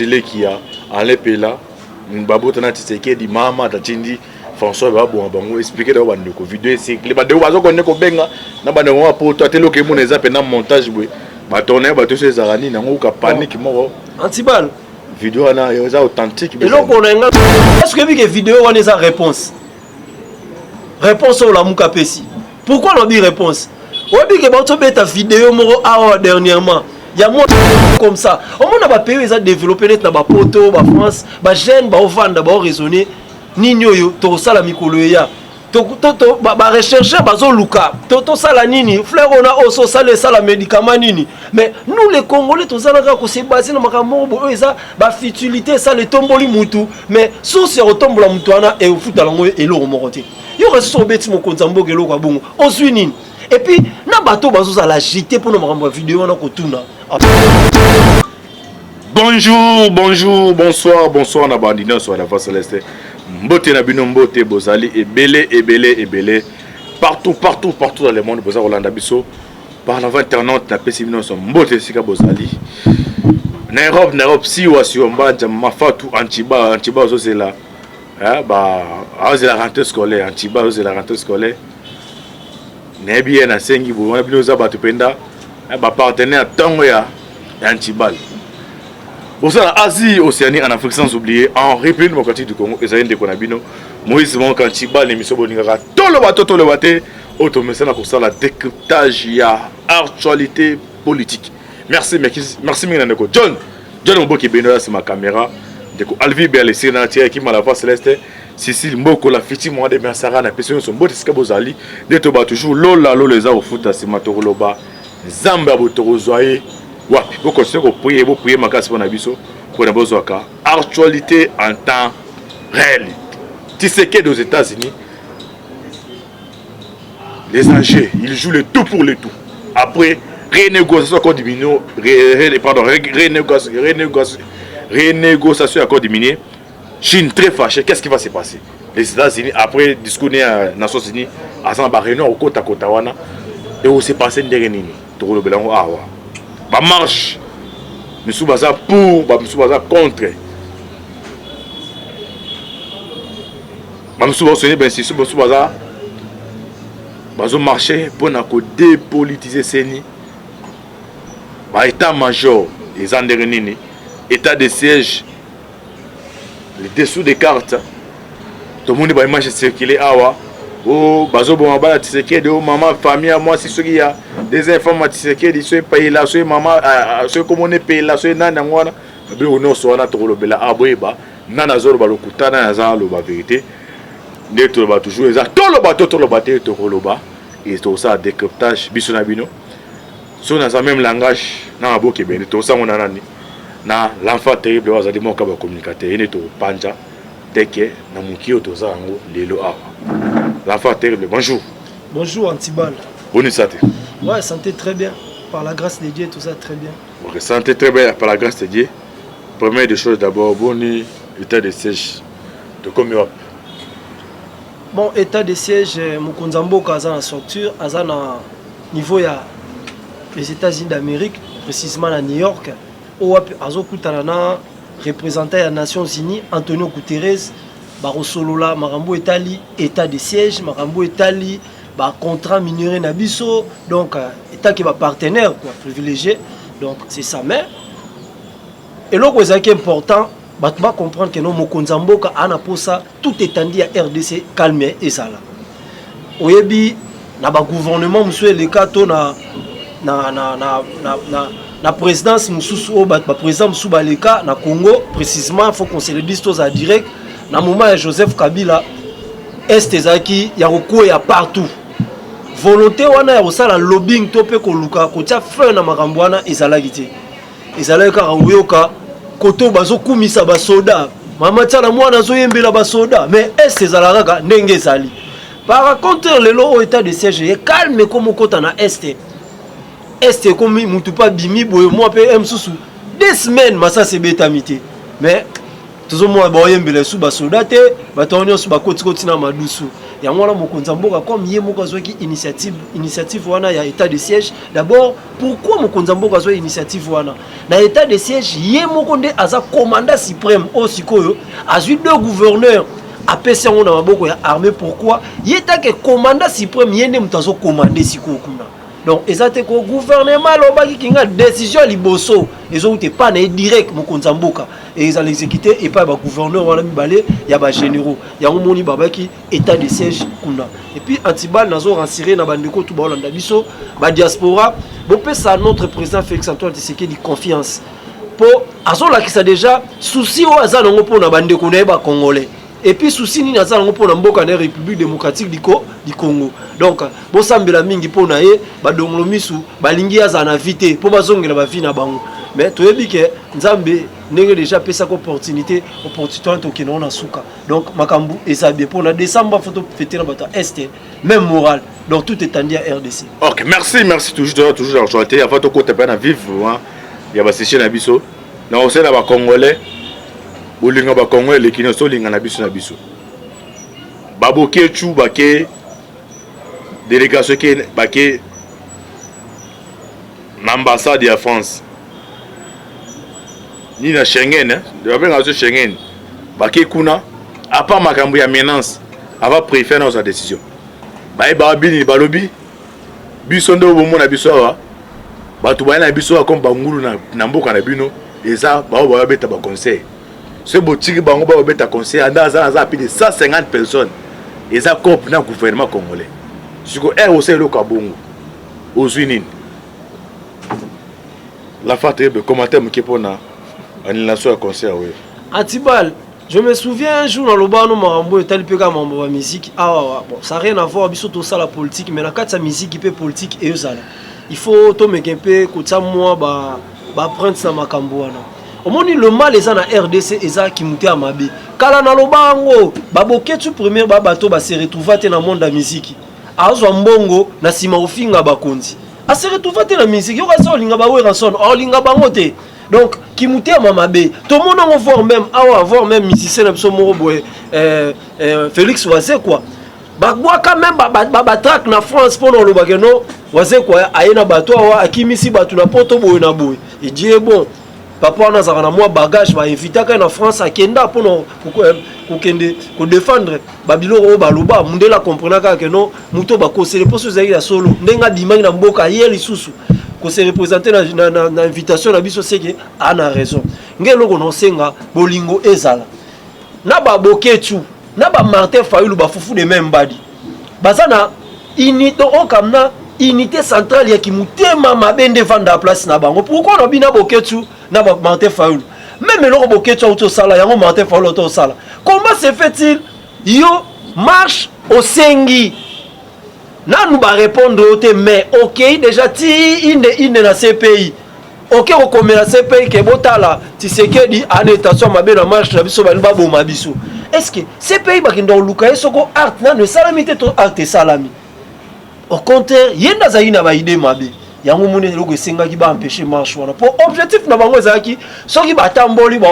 Sile qui a enlevé là, Mbabo Tana Tshisekedi, Mama Tatindi, François Babou, Bango, expliquer dans la vidéo, c'est que les badeux oiseaux qu'on est comme benga, n'a pas de moment pour toi, tel que mon ezap et montage, oui. Ma tournée, bah, tous ces aranis, n'a pas panique, moi. Antibal. Vidéo, on a authentique. Et donc, on a une. Est-ce que les vidéos, on a une réponse? Réponse au la Moukapesi. Pourquoi on a dit réponse? On dit que ta vidéo, dernièrement. Il y a moins comme ça. Au moins, on a pays ils ont développé net na ba poto, ba France, ba jeune, ba ovanda, ba raisonner. Ni nyoyo, to sala mikoloya. To ba rechercher ba zo luka. To sala nini, fleur on a oso sala médicament nini. Mais nous les Congolais, to sala ka ko se baser na makambo bo eza ba futilité ça le tomboli mutu. Mais sous se retombola mutu ana e futa lango e lo morote. Yo reso beti mo konzambo ke lo kwa bongo. Ozwi nini? Et puis, na bateau bazo la agiter pour nous vidéo na kotuna. Bonjour, bonsoir na bandina sur la face céleste. Mbote na bino mbote bozali ebele. Partout dans le monde boza Rolanda biso. Par la internaute na pesi bino so mbote sika bozali. Na Europe si wasi ombanja mafatu antiba zo zela. Ba aze la rentrée scolaire, antiba zo la rentrée scolaire. Nebi na sengi bo na bino za batu penda ba partenaire tango ya Antibal. Bon ça Asie, Océanie, en Afrique sans oublier en République démocratique du Congo ezali ndeko na bino Moïse Monk Antibal émission boningaka tolo bate automesse na kosala décryptage ya actualité politique. Merci mina ndeko John Mboki beno c'est ma caméra ndeko Alvi Berlesé na tia qui m'a la voix céleste. Cécile Mboko la fiti moi de Mersara na peso son bote sika bozali neto ba toujours lola les a au foot à Simatoroba Zamba Botorozoye wapi boko se ko prier makasi pona biso pour na bozwaka actualité en temps réel. Tshisekedi aux États-Unis les enjeux ils jouent le tout pour le tout. Après renégociation accord diminué renégociation accord diminué. Chine très fâchée, qu'est-ce qui va se passer? Les États-Unis, après discours des Nations Unies, à San Barreno, au Kota Kotawana, et où s'est passé des réunions. Tout le monde a dit, marche, nous sommes pour, nous sommes contre. Nous sommes marcher pour dépolitiser Seni. État-major, les Anderenini, état de siège. Les dessous des cartes, tout le monde va imaginer circuler awa. Oh, bazo bon bala Tshisekedi, oh maman famille moi si ce qu'il y a des enfants Tshisekedi, ce pays là, ce maman, ce comment on est pays là, ce nana ngwana. Mais on ne soit pas trop le bela aboyeba. Nana zoro balokutana na za lo ba vérité. Ne to ba toujours eza to lo ba to lo ba et tout ça décryptage bisona bino. So na za même langage na boke bene to ça on a nani. Na l'enfant terrible wazali moka ba communicateur ene to panja teke na mukio to zango lelo awa. L'enfant terrible, bonjour Antibal. Bonne santé. Ouais, santé très bien par la grâce de Dieu, tout ça très bien. Ok, santé très bien par la grâce de Dieu. Première des choses d'abord, bon état de siège de comme Europe. Bon état de siège Mokonzambo kaza na structure azana niveau ya les États-Unis d'Amérique, précisément à New York. Azo Kutanana, représentant des Nations Unies, Antonio Guterres, Barosolola, Marambo Etali, état de siège, Marambo Etali, contrat minier Nabiso, donc état qui est partenaire, quoi, privilégié, donc c'est ça. Mais, et là, ce qui est important, tu vas comprendre que nous, Mokonzambo, tout étendu à RDC, calme et ça là. Oyebi, na gouvernement, monsieur, les cas, la présidence mususu président Moussouba Leka na Congo précisément il faut qu'on se le dise tous à direct na moment de Joseph Kabila est ezaki ya roko ya partout volonté wana ya osala lobbying to pe ko luka ko tia fin na makambo wana ezalaki te ezalaki ka uyoka koto bazo kumisa ba soda mama tia na mwana zo yembela ba soda mais est ezalaka ndenge ezali par contre lelo au état de siège calme comme kota na est Est comme mutu pas bimi boye moi pe msusu 2 semaines massa c'est bétamité mais toujours moi boyembele sous ba soldate ba tonyo sous ba koti na madusu ya mwana mokonza mboka comme yé moko azwaki initiative wana ya état de siège. D'abord pourquoi mokonza mboka azwa initiative wana na état de siège yé moko nde aza commandant suprême au sikoyo azwi deux gouverneurs apesi yango na maboko ya armée. Pourquoi yé take commandant suprême yé nde mutu azo commander sikoyo kuna. Donc ezate ko gouvernement lobaki kinga décision liboso ezoute pas na direct mokonza mboka et ils allaient exécuter et pas ba gouverneur wana mibale ya ba généraux yango moni babaki état de siège kuna. Et puis Antibal nazo rancirer na bandeko tout ba Holanda biso ba diaspora bo pesa notre président Félix Antoine Tshisekedi confiance po azola ki ça déjà souci o azana ngo pona bandeko na ba congolais. Et puis souci ni naza ngo pona mboka na République démocratique du Congo. Donc bo sambela mingi pona ye ba dongolo misu balingi azana vite po bazongela ba vie na bango. Mais toyebi ke nzambe ndenge déjà pesa ko opportunité to kino na suka. Donc makambu ezabie pona décembre photo fêter na bata est même moral. Donc tout est tendu à RDC. OK, merci toujours ajouter avant to ko taper na vivre hein. Ya ba session na biso. Na ose na ba congolais bolinga ba Congo elekino so linga na biso na biso baboke chu bake délégation ke bake na ambassade ya France ni na Schengen de ba zo Schengen bake kuna apa makambo ya menace ava préfère na sa décision ba bini balobi biso ndo bomo na biso wa batu ba na biso comme bangulu na mboka na bino eza ba beta ba conseil. Ce boutique bango ba obeta conseil anda plus de 150 personnes et ça cop na gouvernement congolais. Siko aussi le kabongo ozwinine. La fatebe commentaire mki pona annulation ya concert oui. Antibal, je me souviens un jour dans le bano marambo etali peka mambo ba musique bon ça rien à voir biso to ça la politique mais na kati sa musique pe politique et ezala. Il faut to mekempe ko tsa moi ba prendre sa makambo wana. Omoni le mal eza na RDC eza kimuté à mabe. Kala na lobango baboke tu premier bato ba se retrouver te na monde da musique. Azwa mbongo na sima ofinga bakonzi. A se retrouver te na musique yo ka so linga ba we ranson o linga bango te. Donc kimuté à mabe. Tout le monde on voir même avoir même musicien na biso moko boy Félix Wazé quoi. Bakwa quand même ba track na France pour no lobakeno Wazé quoi ayena bato wa akimisi bato na poto boy na boy. Il dit bon papa on a na moi bagage va inviter quand en France à Kenda pour ko défendre babilo baloba mundela comprendre que non muto ba ko se repose za ya solo ndenga dimangi na mboka yeli susu ko se représenter na invitation na biso seke ana raison ngelo ko no senga bolingo ezala na ba boketu na ba Martin Fayulu ba fufu de même badi bazana inito okamna unité centrale ya kimutema mabende vanda place na bango pourquoi on a bina boketu na ba Martin Fayulu même le boketu auto sala yango Martin Fayulu auto sala comment se fait-il yo marche au sengi na nous ba répondre au mais OK déjà ti inde na CPI OK ko komela CPI ke botala Tshisekedi anetation mabe na marche na biso ba boma biso est-ce que CPI ba kindo luka soko art na ne salamité to art salami. Au contraire, yenda zaina ba idée mabe. Yango mone loko senga ki ba empêcher marche wana. Pour objectif na bango ezaki soki ba tamboli ba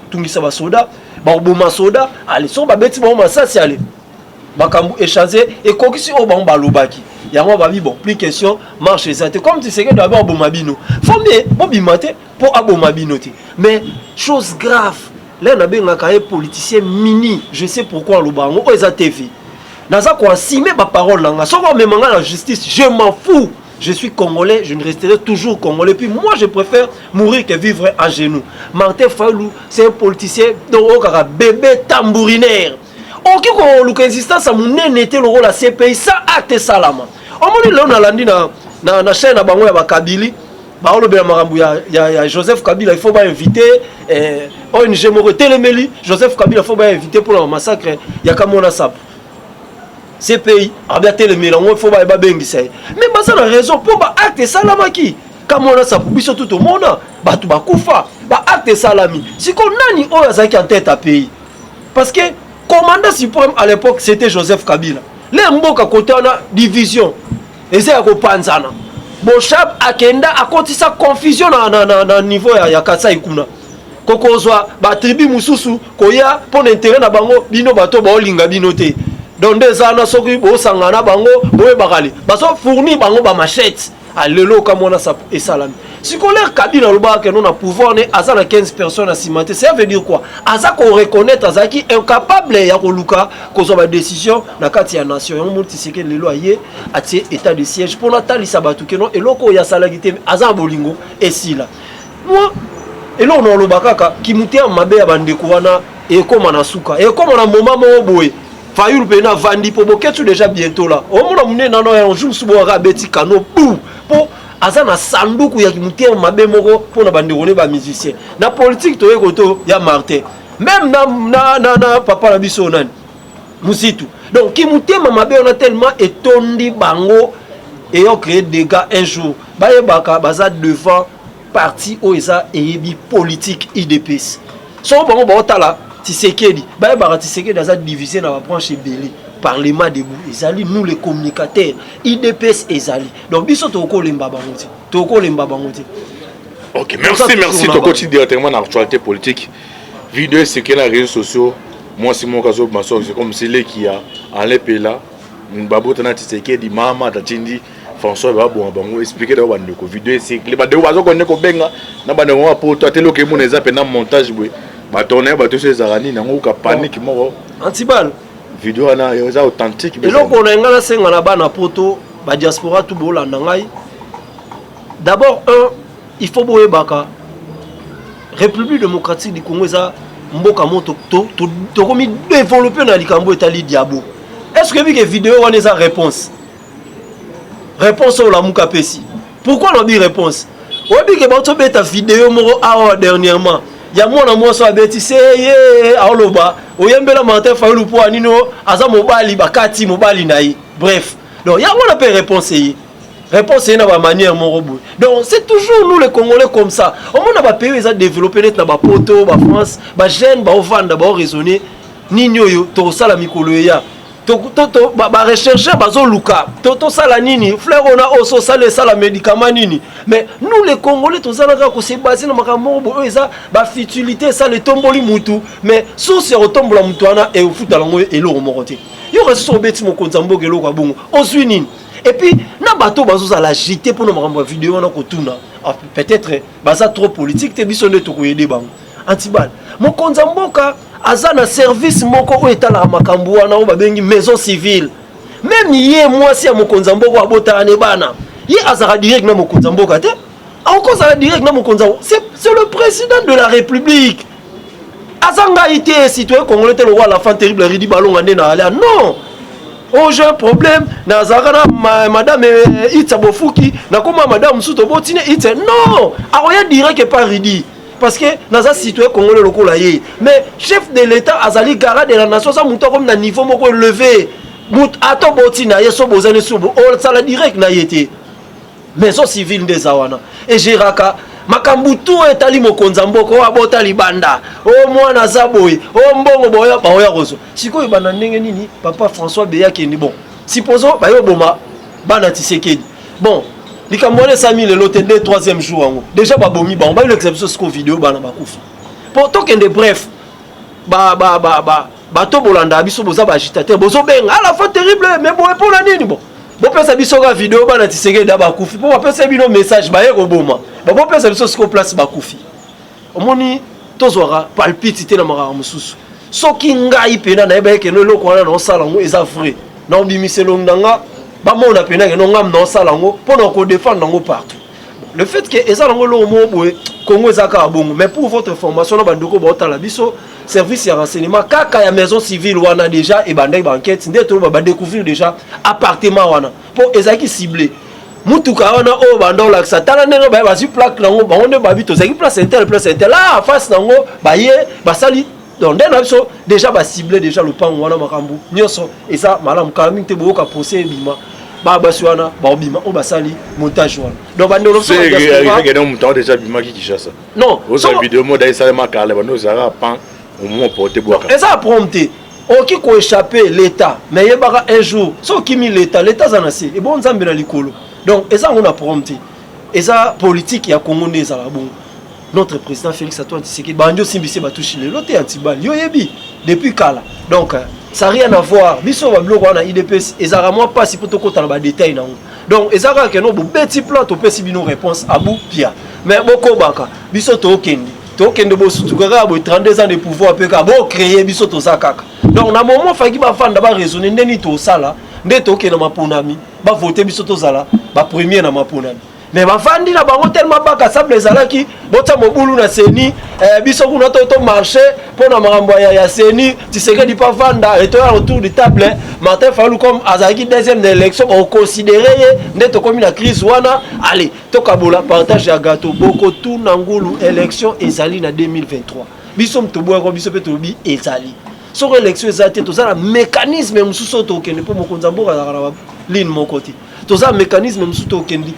tungisa ba soda, ba boma soda, allez so ba beti ba masasi allez. Bakambu échanger et kokisi o ba lobaki. Yango ba bi bon, plus question marche ezate comme tu sais que d'abord boma bino. Faut mieux bon bimate pour aboma bino te. Mais chose grave, là na benga ka politicien mini, je sais pourquoi lo bango o eza TV. Naza ko assumer ba parole langa soko memanga la justice je m'en fous je suis congolais je ne resterai toujours congolais puis moi je préfère mourir que vivre à genoux. Martin Fayulu c'est un politicien donc okaka bébé tambourinaire oki ko luka insistance munene était le rôle la CPI ça acte salama omoni leo na landi na chaîne na bango ya bakabili ba olobela makambo ya Joseph Kabila il faut ba inviter ONG moko telemeli Joseph Kabila il faut ba inviter pour le massacre ya Kamona Sap CPI a bien le mélange il faut pas bengisa mais basa na raison pour ba acte salamaki comme on a ça pour biso tout au monde batu bakufa ba acte salami si ko nani o azaki en tête à pays parce que commandant suprême à l'époque c'était Joseph Kabila les mboka côté on a division et c'est ko panzana boshab akenda akotisa confusion na niveau ya Kasai kuna kokozwa ba tribu mususu koya pour intérêt na bango bino bato ba olinga bino te. donc des années soki bo sangana bango boye bakali baso fournir bango ba machette alelo kamona sa esalami sikoler Kabila loba que non a pouvoir ne azana 15 personnes à cimenter ça veut dire quoi aza ko reconnaître azaki incapable ya ko luka ko zo ba décision na kati ya nation on multi seke lelo aye atie état de siège pour natali sabatu que non eloko ya salagité aza bolingo esila moi elo no loba kaka kimutia mabe ya bandeko wana et comme na suka et comme na moment mo boye Fayulu pena vandi po boketu déjà bientôt là. Au moins mune nano un jour subo rabeti kano pou po azana sanduku ya kimutia mabe moko po na bandi rone ba musicien. Na politique to ekoto ya Martin. Même na papa la biso nani. Musitu. Donc kimutia mabe on a tellement étondi bango et on créé des dégâts un jour. Baye baka baza devant parti oeza eyebi politique IDPS. So bango ba otala Tshisekedi, Tshisekedi dans sa division dans la branche Belé, Parlement debout, Ezali, nous les communicateurs, IDPS Ezali. Donc, biso toko lemba bangote. Toko lemba bangote. Ok, merci. Toko continue directement dans l'actualité politique. Vidéo, c'est qu'il y a les réseaux sociaux. Moi, c'est mon cas, c'est comme c'est lui qui a enlevé Pela. Mbabo tana Tshisekedi, Mama, Tatindi, François Babou, Bango, expliquer dans la vidéo. C'est que les badéos, qu'on est benga, n'a pas de moment pour toi, tel que mon exemple, un montage, batonné bato ces arani nango ka panique moko antibal vidéo na yoza authentique et donc on a ngala senga na bana poto ba diaspora tout bola nangai d'abord il faut boye baka République démocratique du Congo ça mboka moto to komi développer na likambo etali diabo est-ce que bi vidéo on a réponse au la muka pesi pourquoi on dit réponse obi ke bato beta vidéo moko awa dernièrement ya mwana mwaso abeti seye aoloba oyembela Martin Fayulu po anino aza mobali bakati mobali na ye bref donc ya mwana pe réponse na ba manière morobo donc c'est toujours nous les Congolais comme ça au moins ba pays ils ont développé net na ba poto ba France ba jeune ba ovanda ba raisonner nini yo to sala mikolo ya ba rechercher bazo luka to sala nini fleur on a oso sala médicament nini mais nous les Congolais to sala ka ko se baser na makambo bo eza ba futilité ça le tomboli mutu mais sous se retombola mutu ana e futa lango eloko morote yo reso beti mo konzambo ke loko bongo oswi nini et puis na bato bazo sala agiter pour na makambo vidéo na ko tuna peut-être baza trop politique te biso ne to ko yede bango antibal mo konzamboka azana service moko o etala makambo wana o babengi maison civile même yé moi si mokonza mboko abota ne bana yé azara direct na mokonza mboka te encore ça direct na mokonza c'est le président de la République azanga été citoyen congolais le roi la fin terrible ridi balonga ndena ala non oh j'ai un problème na azara madame Itsa Bofuki na koma madame Suto Botine Itsa non aroya direct pas ridi parce que naza citoyen congolais lokola ye mais chef de l'état azali garant de la nation ça muto comme na niveau moko élevé mut ato botina yeso bozane subo o sala direct na yete maison civile des awana et jiraka makambutu etali mokonza mboko abota libanda o mwana zaboy o mbongo boya baoya rozo sikoyo bana ndenge nini papa François Beya kendi bon supposons bayo boma bana Tshisekedi bon likamwone Sami le lote de 3e jour ango déjà ba bomi ba on ba l'exception ce vidéo bana bakufa pourtant kende bref ba to bolanda biso boza ba agitateur bozo benga à la fois terrible mais bon pour la nini bon bo pesa biso ga vidéo bana Tshisekedi da bakufi po pesa bino message ba ye ko boma bo pesa biso ce place bakufi omoni tozora palpite te na mara mususu soki ngai pena na yeba ke no loko wana no sala ngo eza vrai na obimiselo ndanga ba mona pena ke no ngam no sala ngo pour ko défendre ngo partout le fait que eza ngo lo mo boye Congo ezaka bongo mais pour votre information na bandoko ba otala biso service ya renseignement kaka ya maison civile wana déjà et bandai ba enquête ndeto ba découvrir déjà appartement wana pour ezaki ciblé mutuka wana o bando la satana ndenge ba bazi plaque nango ba onde ba bito zaki place inter là en face nango ba ye ba sali donc ndena biso déjà ba ciblé déjà le pan wana makambu nyoso et ça malam kalami te boka procès bima ba baswana ba obima o basali montage wana donc ba ndolo c'est que on montage déjà bima qui chasse non au vidéo mode ça ma carle ba no zara pan au moment porter boaka et ça prompté oki ko échapper l'état mais yebaka un jour so kimi l'état zanasi et bon nzambe na likolo donc et ça on a prompté et ça politique ya Congo ndeza la bon notre président Félix Antoine Tshisekedi banjo simbisi ba toucher le loté antibal yo yebi depuis kala donc ça n'a rien à voir. Biso va bloquer na IDPS et ça rend pas si pour te compter dans les détails non. Donc et ça va que non petit plan to pesi bino réponse à bout pia. Mais boko baka biso to kendi. To kendi bo sutukara bo 32 ans de pouvoir pe ka bo créer biso to zakaka. Donc na moment faki ba fanda ba raisonner ndeni to sala nde to ke na maponami ba voter biso to zala ba premier na maponami. Mais ba fandi na bango tellement baka sable zalaki bota mobulu na seni biso kuna to marché pour na marambo ya seni tu sais que di pas vanda et toi autour de table Martin Fayulu comme azaki deuxième de l'élection on considérer nde to comme la crise wana allez to kabola partage ya gâteau boko tout nangulu élection ezali na 2023 biso mtoboya ko biso pe to bi ezali sur élection ezali to za mécanisme mususu to kende po mokonza mboka za ligne mon côté to za mécanisme mususu to kendi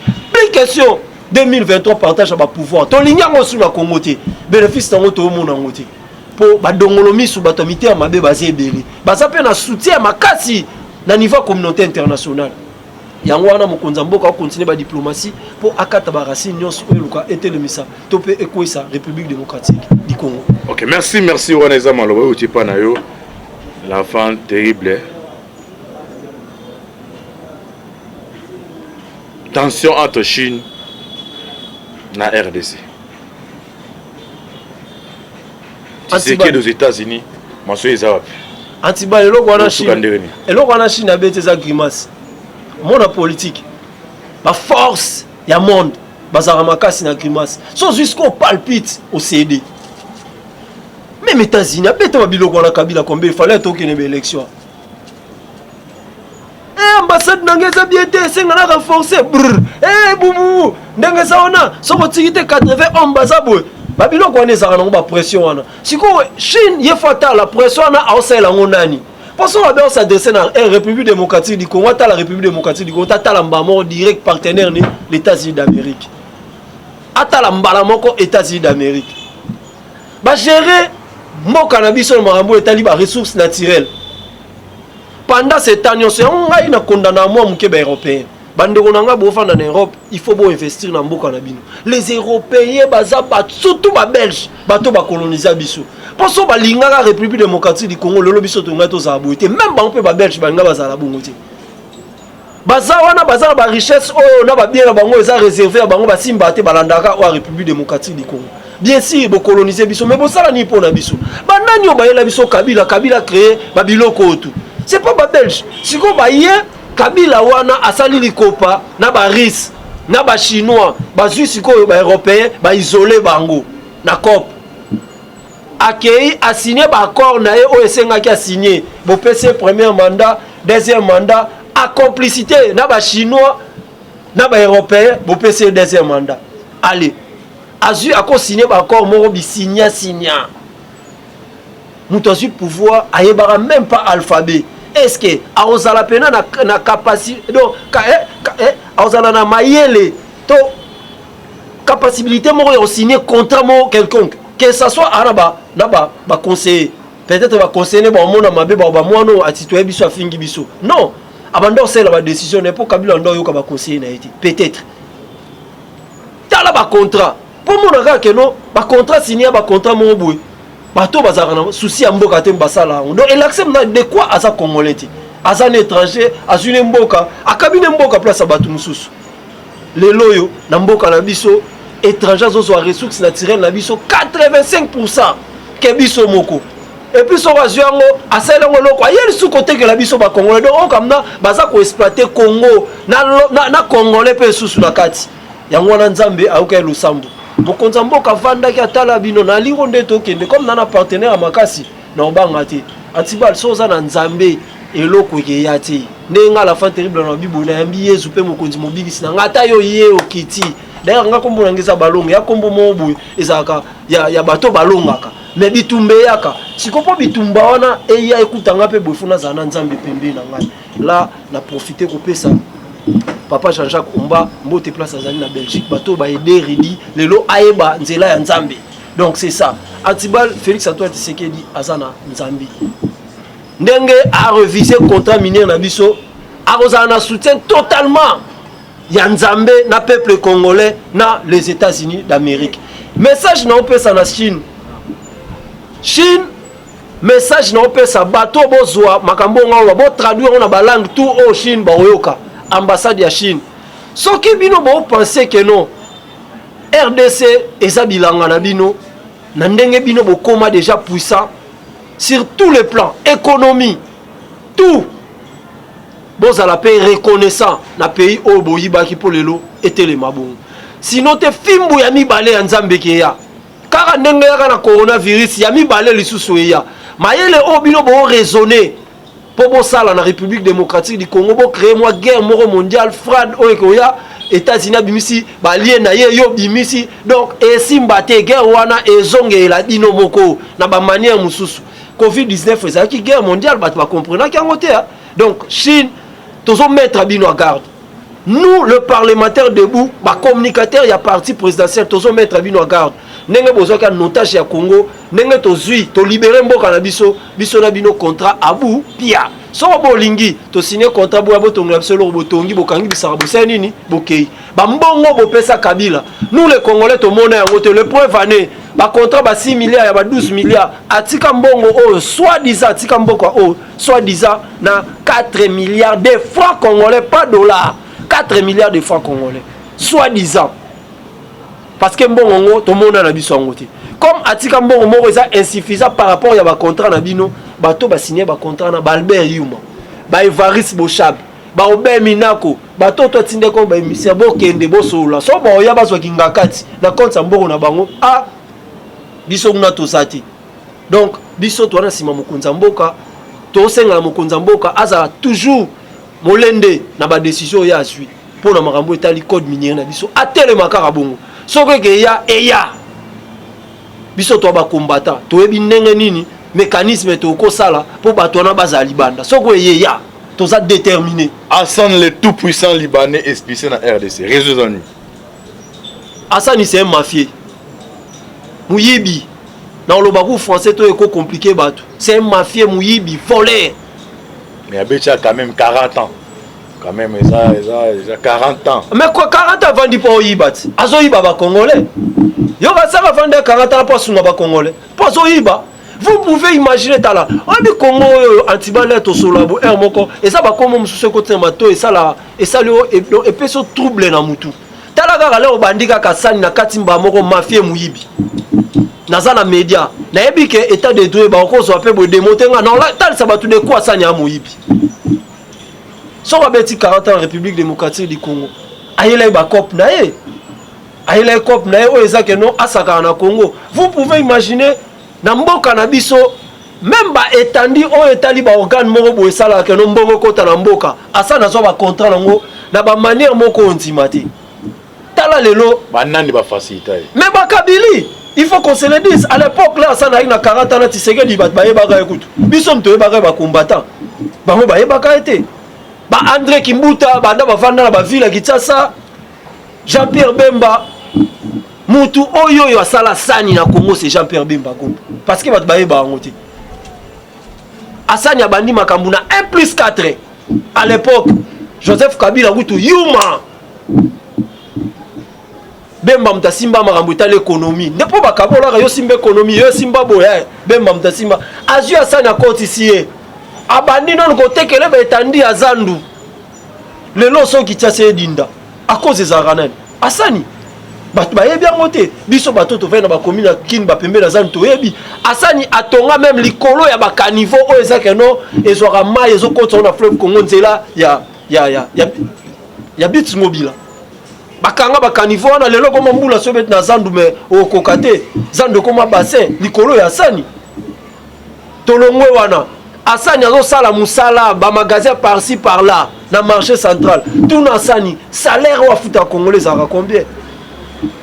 question 2023 partage à pouvoir. To lignango sur la Congo te. Bénéfice tango to mona ngote. Po ba dongolomi sou batomité mabe basé belé. Baza pe na soutien makasi na niveau communauté internationale. Yango wana mokonza mboka continuer ba diplomatie pour akata ba racine nyonso eluka etelemisa to pe ekoisa République démocratique du Congo. OK, merci Waneza Maloba utipa na yo. L'enfant terrible. Tension entre Chine et la RDC. Tu sais que aux États-Unis, je suis Antiba, et là, Chine a des grimaces. Mon politique, la force, il y a monde, Bazaramaka, c'est une grimace. Sans jusqu'au palpite au CD. Même les États-Unis, il y a des Kabila, il fallait qu'il y ait une élection. Ambassade n'engage bien été, c'est un renforcé. Boubou, n'engage ona, son activité 80 ambassades. Babylone connaît ça, on a pression. Si Chine, il faut la pression à Osel en Onani. Parce qu'on va s'adresser à la République démocratique du Congo, à la République démocratique du Congo, à la direct partenaire des États-Unis d'Amérique. À la États-Unis d'Amérique. Bah gérer mon cannabis sur le marambo est libre ressources naturelles. Pendant cette année, on a une condamnation européen. En Europe, il faut investir dans le cannabis. Les Européens, surtout les Belges, ils coloniser Bissou. Pour ça, la République démocratique du Congo, le Bissou, même les Belges, ils ont la richesse, ils ont réservé à la République démocratique du Congo. Bien sûr, ils coloniser Bissou, mais ils ne sont pas Bissou. Kabila créé Babiloko. C'est pas les Belges. Si vous voyez, Kabila wana asali likopa na ba RIS na ba chinois ba jusiko ba européen ba isolé bango na COP akei a signé ba accord na e osenga ki a signé bo PC premier mandat deuxième mandat a complicité na ba chinois na ba européen bo PC deuxième mandat allez azu a signé ba accord moko bi signa muto azu pouvoir ayebara même pas alphabet. Est-ce que aozala pena na capacité donc aozala na mayele to capacité mo signer contrat mo quelconque que ça soit araba ba conseiller peut-être ba conseiller ba mona mabe ba mwana atitoye biso afingi biso non abando c'est la décision n'est pas Kabila ndo yo ka ba conseiller na été peut-être tala ba contrat pour mona ka non ba contrat signé ba contrat mo boy bato bazarana souci ya mboka te basala donc il accepte de quoi asa congolais asa un étranger azune mboka akabine mboka place bato mususu lelo yo na mboka na biso étranger zo so ressources naturelles na biso 85% ke biso moko et puis so bazuango asala ngoloko ayeli sous côté que la biso ba congolais donc on kamna baza ko exploiter Congo na congolais pe susu na kati yango na nzambe auka lusambo mokonza mboka vanda ki atala bino na lingo nde tokende comme nana partenaire à makasi na obanga te atibal soza na nzambe eloko ke yati ndenga la fin terrible na bibo na yambi yezu pe mokonzi mobikisi na ngata yo ye okiti d'ailleurs nga kombo ngeza balonga ya kombo mobu ezaka ya bato balongaka mais bitumbe yaka sikopo bitumba wana eya ekutanga pe bofuna za na nzambe pembe na ngai là na profiter ko pesa Papa Jean-Jacques Omba mbote place azali na Belgique bato ba aider ridi lelo ayeba nzela ya nzambe donc c'est ça Atibal Félix Antoine Tshisekedi azana nzambe ndenge a revisé contrat minier na biso a soutien totalement ya nzambe na peuple congolais na les États-Unis d'Amérique message na opesa na Chine message na opesa bato bozwa makambo ngalo bo traduire na ba langue tout au Chine ba oyoka ambassade ya Chine soki bino bo penser que non RDC eza bilanga na bino na ndenge bino bo koma déjà puissant sur tous les plans économie tout bozala pe reconnaissant na pays o boyiba ki po lelo etelema bongo sinon te fimbu ya mibale ya nzambe ke ya kaka ndenge ya na coronavirus ya mibale lisusu ya mayele o bino bo raisonner po bo sala na République démocratique du Congo bo créer moi guerre moro mondiale frad o ekoya États-Unis bimisi ba lien na ye yo bimisi donc esimba te guerre wana ezonge la dino moko na ba manière mususu Covid-19 ezaki guerre mondiale ba comprendre ki ngote donc Chine tous mettre à bino à garde. Nous, le parlementaire debout, ma communicateur, il y a parti présidentiel, tous mettre à bino à garde. Nenge besoin qu'un otage à Congo, nenge tozui, to libérer mboka na biso, biso na bino contrat abu pia. So bolingi, to signer contrat bo abo tongi absolu botongi bokangi bisara bo nini bokei. Ba mbongo bo pesa Kabila. Nous les Congolais to mona yango te le preuve année. Ba contrat ba 6 milliards ya ba 12 milliards. Atika mbongo o soi-disant atika mboko o soi-disant na 4 milliards de francs congolais pas dollars. 4 milliards de francs congolais. Soi-disant. Parce que mbongo to mona na biso yango te. Comme atika mbongo moko eza insuffisant par rapport ya ba contrat na bino, bato ba signer ba contrat na Albert Yuma. Ba Evaris Bochab, ba Obé Minako, bato to tinde ko ba émissaire bo kende bo sola. So ba oya bazwa kingakati na compte mbongo na bango. Ah biso na to sati. Donc biso to na sima mokonza mboka, to senga mokonza mboka aza toujours molende na ba décision ya sui. Pour na makambo etali code minier na biso atele makara bongo. Soko ke ya eya biso to ba combattant to ebi ndenge nini mécanisme to ko sala pour bato na baza libanda soko eya to za déterminé Hassan le tout puissant libanais expulsé dans RDC résoudons. Hassan c'est un mafieux muyibi dans le bagou français to eko compliqué bato c'est un mafieux muyibi voleur mais Abecha quand même 40 ans. Quand même, ça 40 ans. Mais quoi, 40 ans avant de pas yibat? Azo yiba ba Congolais. Yo va ça avant de 40 ans pas sunga ba Congolais. Pas zo yiba. Vous pouvez imaginer tala. On dit Congo antibalé to solabo er moko et ça ba comme mususu côté mato et ça là et ça le et peut se troubler na mutu. Tala ga le obandika kasani na katimba moko mafia muyibi. Naza na média. Na yebi ke état de droit ba ko so appel bo démonter non là tal ça ba tout de quoi ça nya muyibi. Si on a 40 ans en République démocratique du Congo, aïe ba cop nae, aïe cop nae o ezake non asaka na Congo. Vous pouvez imaginer na mboka na biso même ba étandi o etali ba organe moko bo esala ke no mbongo kota na mboka asa na so ba contrat nango na ba manière moko ontimati. Tala lelo ba nani ba faciliter. Mais ba Kabili, il faut qu'on se le dise à l'époque là ça na 40 ans Tshisekedi ba yebaka écoute. Biso mto yebaka ba combattant. Ba mo ba yebaka été. Ba André Kimbuta, banda bafanda na ba ville Kinshasa, Jean-Pierre Bemba, mutu oyo yo asala sani na Congo c'est Jean-Pierre Bemba Gombe. Parce que ba yeba ngoti. Asani abandi makambu na 1+4. À l'époque, Joseph Kabila gutu yuma. Bemba mtasimba makambu ta l'économie. Nepo ba kabola yo simba économie, yo simba boya. Bemba mtasimba. Azu asani akoti sié. Abandi non kotekele ba etandi ya Zandu lelo so kitase dinda à cause des aranan Asani bato ba yebi ngote biso bato to vena ba commune kin ba pembe na Zandu to yebi Asani atonga même likolo ya ba caniveau o ezake no ezwaka mai ezokota na fleuve Congo nzela ya bits mobile bakanga ba caniveau na lelo koma mbula so bet na Zandu mais o kokate Zandu koma bassin likolo ya Asani tolongwe wana Asani a sala musala ba magasin par-ci par-là dans marché central. Tout na Asani salaire wa futa congolais ça combien?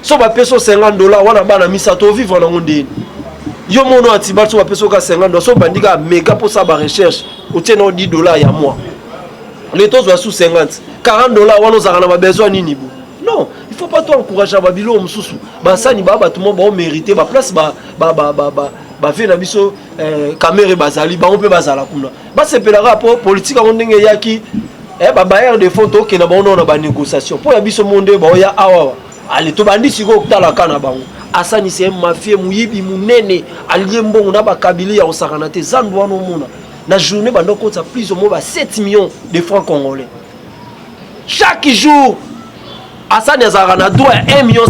So ba peso $50 wana bana misato vivre na ngondeni. Yo mono atiba so ba peso ka $50 so bandika méga pour ça ba recherche. O tena $10 ya mois. Les taux sont sous 50. $40 wana za na ba besoin nini bo. Non, il faut pas toi encourager ba bilo mususu. Ba Asani ba tout le monde ba mériter ba place ba fait na biso caméra bazali ba on peut bazala kuna ba sepelaka po politique on ndenge yaki ba bailleur de photo ke na ba on na ba négociation po ya biso monde ba ya awa allez to bandi siko kutala kana bango Asani c'est un mafia muyibi munene allié mbongo na ba kabili ya osakanate zandu wana mona na journée bandoko ça plus ou moins 7 millions de francs congolais chaque jour. Asani azarana droit 1,5 million.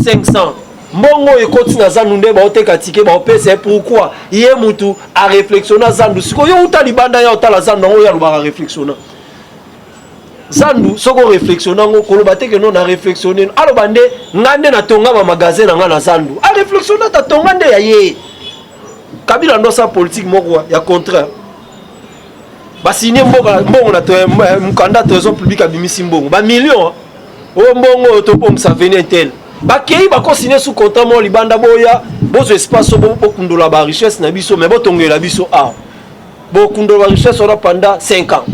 Mbongo ekoti na zandu nde ba oteka ticket ba opesa pourquoi yé mutu a réflexionner zandu siko yo uta libanda ya otala zandu ngo ya lubara réflexionner zandu soko réflexionner ngo koloba te que non na réflexionner alo bande ngande na tonga ba magasin na ngana zandu a réflexionner ta tonga nde ya ye Kabila ndo sa politique moko ya contraire ba signer mbongo na mukanda trésor public abimisi mbongo ba millions o mbongo to pom sa venir tel ba kei ba ko signer sous contrat mo libanda boya bozo espace bo kundola ba richesse na biso mais bo tongela biso a bo kundola richesse ora pendant 5 ans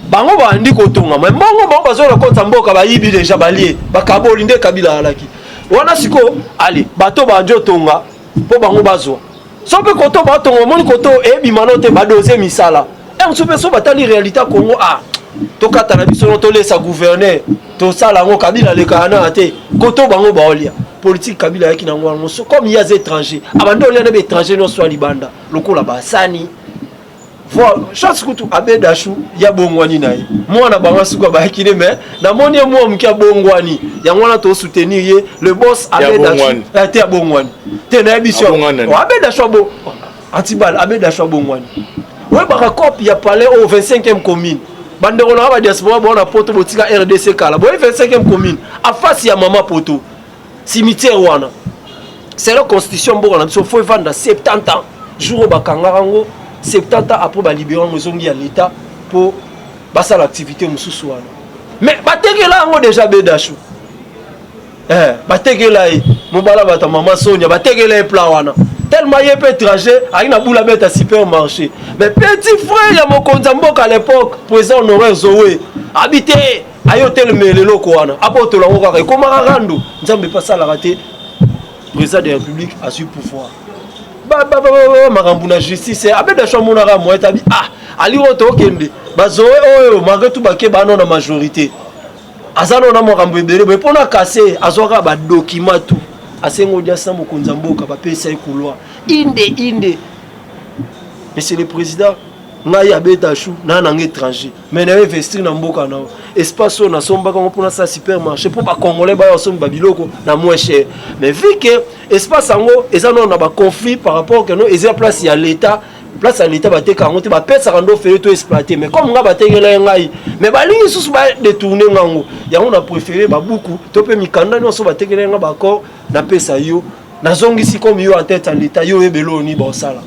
bango ba andi ko tonga mais mbongo ba bazo la kota mboka ba yibi déjà balié ba kaboli nde Kabila alaki wana siko ali bato ba njo tonga po bango bazo so pe koto ba tonga moni koto e bimano te ba doser misala e so pe so batali réalité Congo a to kata na biso to laisser gouverner to sala ngo Kabila le kana te koto bango ba olia politique Kabila yaki na ngwa so comme il y a des étrangers abando olia na be étrangers no so libanda lokola ba sani voilà chance kutu abedashu ya bongwani naye mwana banga suka ba kine mais na moni mo mkia bongwani ya ngwana to soutenir ye le boss abedashu te ya bongwani te na biso abedashu bo antibal abedashu bongwani ouais ba copie ya palais au 25e commune bande on a diaspora bon na poto botika RDC kala bon 25e commune a face ya mama poto cimetière wana c'est la constitution bon na biso faut vendre 70 ans jour ba kangarango 70 ans après ba libérer mozongi à l'état pour basa l'activité mususu wana mais batekela ngo déjà bedashu batekela mobala bata mama Sonia batekela plan wana tellement il peut étranger à une boule à bête à supermarché mais petit frère ya mokonza mboka à l'époque président honoraire Zoé habité à hôtel melelo kwana apoto la ngoko ka koma rando nzambe pas ça la raté président de la République a su pouvoir makambo na justice abeda cho monaka mo etabi ali roto kende bazoe oyo malgré tout bake bano na majorité azano na makambo ebele mais pona casser azoka ba document tout asengo dia sa mokonza mboka ba pesa ekulwa inde monsieur le président ngai abeta chou na nang étranger mais na investir na mboka na espace na somba ko pona sa supermarché pour ba congolais ba somba babiloko na moins cher mais vu que espace ango ezano na ba conflit par rapport que no ezia place ya l'état place à l'état bateka ngote ba pesa rando fait to exploiter mais comme nga batekela ngai mais balingi susu ba détourner ngango ya on a préféré ba beaucoup to pe mikanda no so batekela nga ba ko na pesa yo na zongisi comme yo en tête à l'état yo ebelo ni ba sala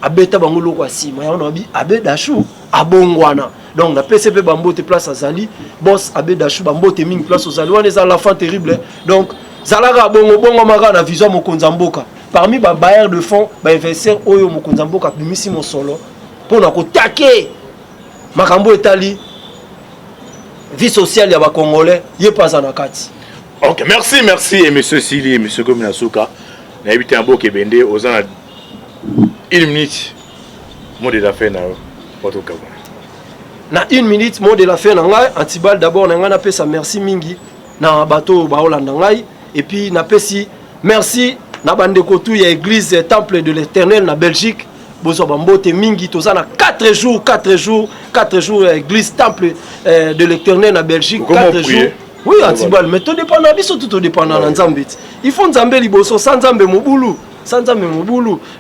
abeta bango loko asima ya on abi abedashu abongwana donc na PCP bambote place azali boss abedashu bambote ming place azali wana za l'enfant terrible donc zalaka bongo maka na vision mokonza mboka parmi ba bailleurs de fonds ba investisseurs oyo mokonza mboka bimisi mo solo pona ko taquer makambo etali vie sociale ya ba congolais yé pas en akati. OK, merci et monsieur Sili et monsieur Gomina Souka na habité en Boke Bende aux ans 1 minute mot de la fin na poto kabana na 1 minute mot de la fin na ngai antibal d'abord na ngai na pesa merci mingi na bato ba Hollande ngai et puis na pesi merci na bandeko tu ya église temple de l'Éternel na Belgique bozo bambote mingi toza na 4 jours église temple de l'Éternel na Belgique 4 jours. Oui, antibal mais tout dépend na biso tout dépend na nzambe il faut nzambe liboso sans nzambe mobulu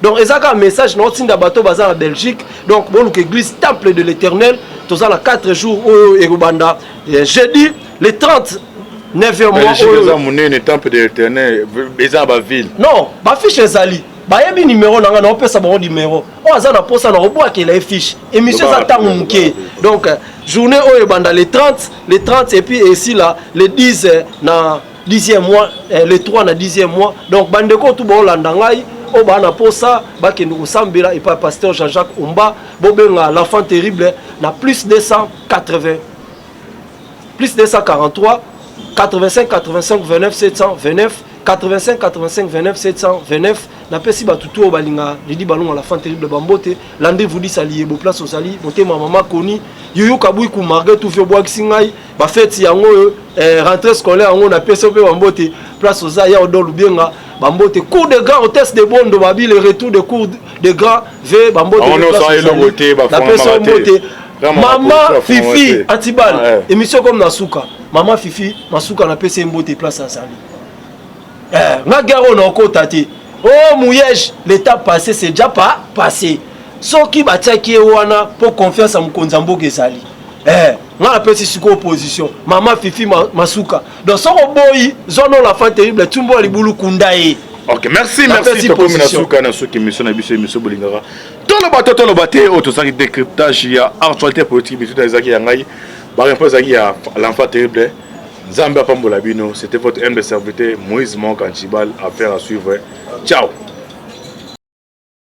donc ezaka message na otinda bato baza na Belgique donc bon l'église temple de l'Éternel toza na 4 jours et rubanda jeudi le 30 9e mois oyo monene temple de l'Éternel eza ba ville non ba fiche ezali ba yebi numéro nanga na opesa ba numéro o aza na posa na robwa ke la fiche émission za tangu muke donc journée oyo banda le 30 et puis ici là le 10 na 10e mois le 3 na 10e mois donc bandeko tout ba Hollande ngai o ba na posa ba ke ndiko sambela et pas pasteur Jean-Jacques Omba bobenga l'enfant terrible na plus 243 85 85 29 729 85 85 29 729 na pesi batutu o balinga lidi balonga la fin terrible bambote lande vous dit salié bo place au sali motema mama koni yoyo kabui ku marge tout fio boaxi ngai ba fête yango rentrée scolaire yango na pesi pe bambote place au ya odolu bienga Bambote cours de grand hôtesse de Bondo babi le retour de cours de grand v Bambote la personne Mbote Maman Fifi Atibal émission comme Nasuka Maman Fifi Nasuka na PC Mbote place à Sali nga garo na kota te oh mouyej l'étape passée c'est déjà pas passé soki batiaki wana pour confiance à Mukonza Mboka ezali nga na pesi siko opposition Maman Fifi Masuka donc soko boyi zono la fin terrible tumbo libulu kundaye. Ok, merci Tokomi Nasuka Nasuki émission na biso émission bolingara. Tolo baté auto ça décryptage ya actualité politique biso ezaki ya ngai. Ba réponse ezaki ya l'enfant terrible. Zambia Pambola Bino, c'était votre humble serviteur Moïse Monkantibal, affaire à suivre. Ciao.